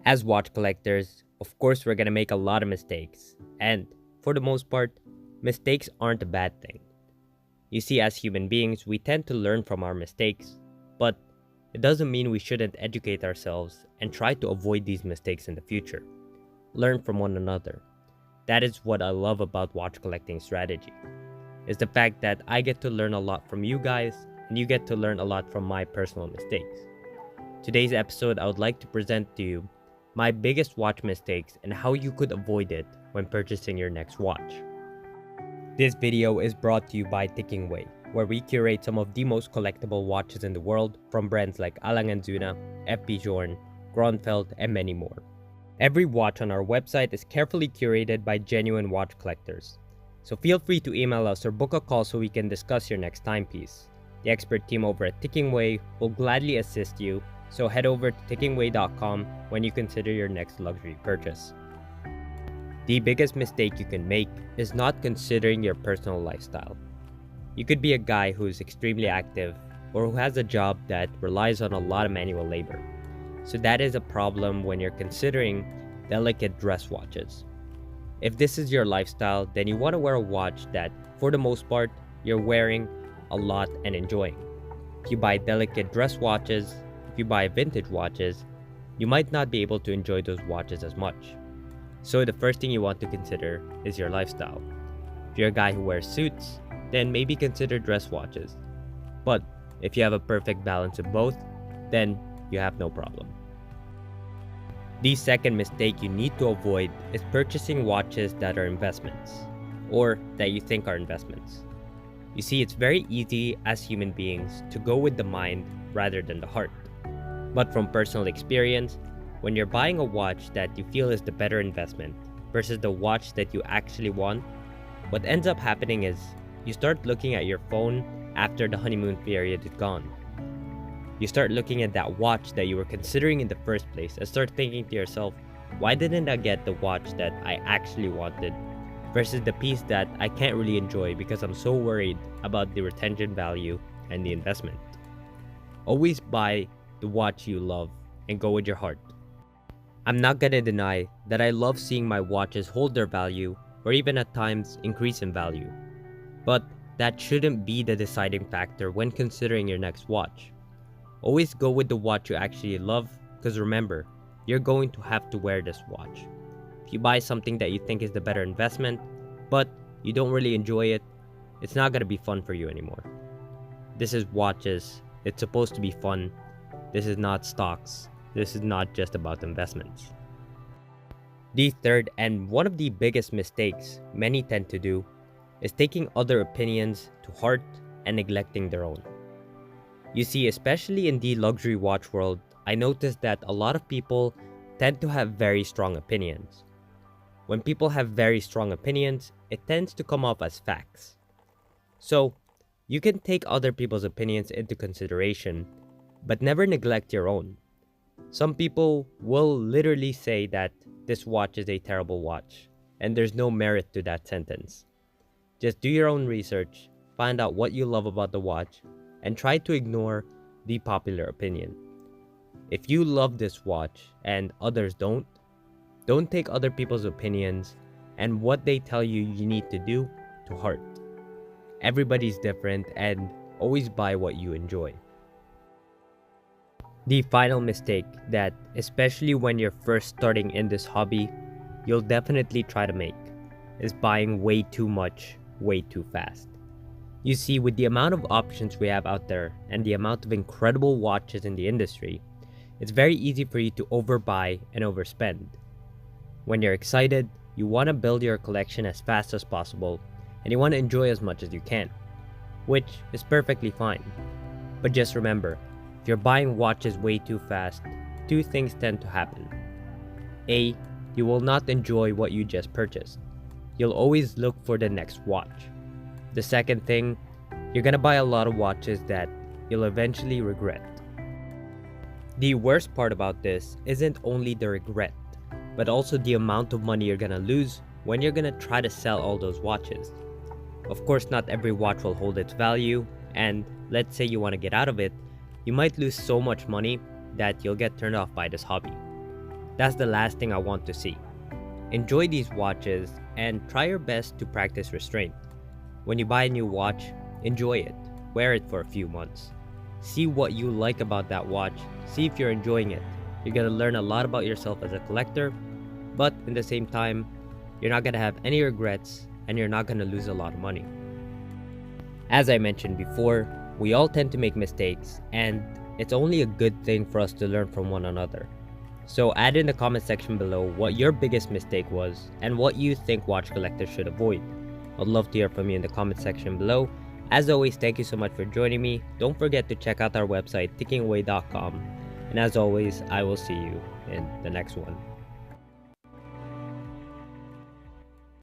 As watch collectors, of course, we're gonna make a lot of mistakes, and for the most part, mistakes aren't a bad thing. You see, as human beings, we tend to learn from our mistakes, but it doesn't mean we shouldn't educate ourselves and try to avoid these mistakes in the future. Learn from one another. That is what I love about watch collecting strategy, is the fact that I get to learn a lot from you guys, and you get to learn a lot from my personal mistakes. Today's episode, I would like to present to you my biggest watch mistakes and how you could avoid it when purchasing your next watch. This video is brought to you by Ticking Way, where we curate some of the most collectible watches in the world from brands like A Lange Söhne, F.P.Journe, and many more. Every watch on our website is carefully curated by genuine watch collectors. So feel free to email us or book a call so we can discuss your next timepiece. The expert team over at Ticking Way will gladly assist you, so head over to tickingway.com when you consider your next luxury purchase. The biggest mistake you can make is not considering your personal lifestyle. You could be a guy who is extremely active or who has a job that relies on a lot of manual labor. So that is a problem when you're considering delicate dress watches. If this is your lifestyle, then you want to wear a watch that, for the most part, you're wearing a lot and enjoying. If you buy delicate dress watches, if you buy vintage watches, you might not be able to enjoy those watches as much. So the first thing you want to consider is your lifestyle. If you're a guy who wears suits, then maybe consider dress watches. But if you have a perfect balance of both, then you have no problem. The second mistake you need to avoid is purchasing watches that are investments, or that you think are investments. You see, it's very easy as human beings to go with the mind rather than the heart. But from personal experience, when you're buying a watch that you feel is the better investment versus the watch that you actually want, what ends up happening is you start looking at your phone after the honeymoon period is gone. You start looking at that watch that you were considering in the first place and start thinking to yourself, why didn't I get the watch that I actually wanted versus the piece that I can't really enjoy because I'm so worried about the retention value and the investment. Always buy the watch you love and go with your heart. I'm not gonna deny that I love seeing my watches hold their value or even at times increase in value. But that shouldn't be the deciding factor when considering your next watch. Always go with the watch you actually love, because remember, you're going to have to wear this watch. If you buy something that you think is the better investment, but you don't really enjoy it, it's not gonna be fun for you anymore. This is watches, it's supposed to be fun. This is not stocks. This is not just about investments. The third and one of the biggest mistakes many tend to do is taking other opinions to heart and neglecting their own. You see, especially in the luxury watch world, I noticed that a lot of people tend to have very strong opinions. When people have very strong opinions, it tends to come off as facts. So, you can take other people's opinions into consideration, but never neglect your own. Some people will literally say that this watch is a terrible watch, and there's no merit to that sentence. Just do your own research, find out what you love about the watch, and try to ignore the popular opinion. If you love this watch and others don't take other people's opinions and what they tell you you need to do to heart. Everybody's different, and always buy what you enjoy. The final mistake that, especially when you're first starting in this hobby, you'll definitely try to make is buying way too much, way too fast. You see, with the amount of options we have out there and the amount of incredible watches in the industry, it's very easy for you to overbuy and overspend. When you're excited, you want to build your collection as fast as possible, and you want to enjoy as much as you can, which is perfectly fine. But just remember, if you're buying watches way too fast, two things tend to happen. A, you will not enjoy what you just purchased. You'll always look for the next watch. The second thing, you're gonna buy a lot of watches that you'll eventually regret. The worst part about this isn't only the regret, but also the amount of money you're gonna lose when you're gonna try to sell all those watches. Of course, not every watch will hold its value, and let's say you want to get out of it, you might lose so much money that you'll get turned off by this hobby. That's the last thing I want to see. Enjoy these watches and try your best to practice restraint. When you buy a new watch, enjoy it. Wear it for a few months. See what you like about that watch. See if you're enjoying it. You're gonna learn a lot about yourself as a collector, but in the same time, you're not gonna have any regrets and you're not gonna lose a lot of money. As I mentioned before, we all tend to make mistakes, and it's only a good thing for us to learn from one another. So add in the comment section below what your biggest mistake was and what you think watch collectors should avoid. I'd love to hear from you in the comment section below. As always, thank you so much for joining me. Don't forget to check out our website, tickingaway.com. And as always, I will see you in the next one.